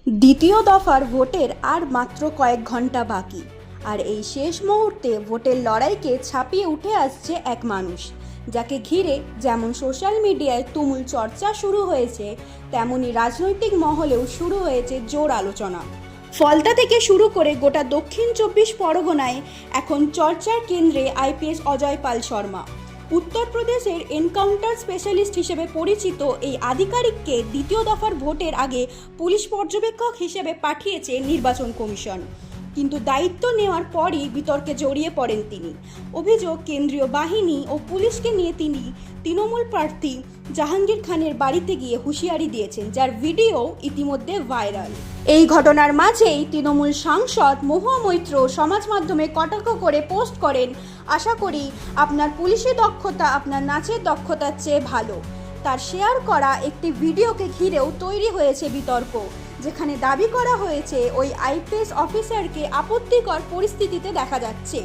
দ্বিতীয় দফার ভোটের আর মাত্র কয়েক ঘন্টা বাকি, আর এই শেষ মুহূর্তে ভোটের লড়াইকে ছাপিয়ে উঠে আসছে এক মানুষ, যাকে ঘিরে যেমন সোশ্যাল মিডিয়ায় তুমুল চর্চা শুরু হয়েছে, তেমনি রাজনৈতিক মহলেও শুরু হয়েছে জোর আলোচনা। ফলতা থেকে শুরু করে গোটা দক্ষিণ 24 পরগনায় এখন চর্চার কেন্দ্রে আইপিএস অজয় পাল শর্মা। উত্তরপ্রদেশের এনকাউন্টার স্পেশালিস্ট হিসেবে পরিচিত এই আধিকারিককে দ্বিতীয় দফার ভোটের আগে পুলিশ পর্যবেক্ষক হিসেবে পাঠিয়েছে নির্বাচন কমিশন, কিন্তু দায়িত্ব নেওয়ার পরই বিতর্কে জড়িয়ে পড়েন তিনি। অভিযোগ, কেন্দ্রীয় বাহিনী ও পুলিশকে নিয়ে তিনি তৃণমূল প্রার্থী জাহাঙ্গীর খানের বাড়িতে গিয়ে হুঁশিয়ারি দিয়েছেন, যার ভিডিও ইতিমধ্যে ভাইরাল। এই ঘটনার মাঝেই তৃণমূল সাংসদ মহুয়া মৈত্র সমাজ মাধ্যমে কটাক্ষ করে পোস্ট করেন, আশা করি আপনার পুলিশি দক্ষতা আপনার নাচের দক্ষতার চেয়ে ভালো। তার শেয়ার করা একটি ভিডিওকে ঘিরেও তৈরি হয়েছে বিতর্ক, যেখানে দাবি করা হয়েছে ওই আইপিএস অফিসারকে আপত্তিকর পরিস্থিতিতে দেখা যাচ্ছে।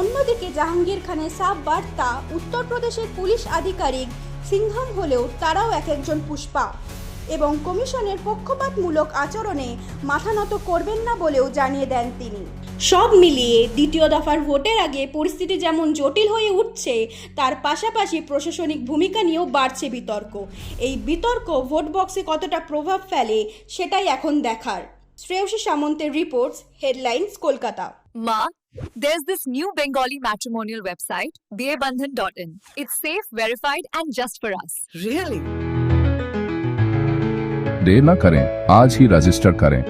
অন্যদিকে জাহাঙ্গীর খানের সাফ বার্তা, উত্তরপ্রদেশের পুলিশ আধিকারিক সিংহাম হলেও তারাও এক একজন পুষ্পা, এবং কমিশনের পক্ষপাতমূলক আচরণে মাথা নত করবেন না বলেও জানিয়ে দেন তিনি। সব মিলিয়ে দ্বিতীয় দফার ভোটের আগে পরিস্থিতি যেমন জটিল হয়ে উঠছে, তার পাশাপাশি প্রশাসনিক ভূমিকা নিয়েও বাড়ছে বিতর্ক। এই বিতর্ক ভোট বক্সে কতটা প্রভাব ফেলে সেটাই এখন দেখার। শ্রেয়সী সামন্তের reports, headlines, Kolkata. Ma, there's this new Bengali matrimonial website, BABandhan.in. It's safe, verified, and just for us. Really? देर न करें, आज ही रजिस्टर करें।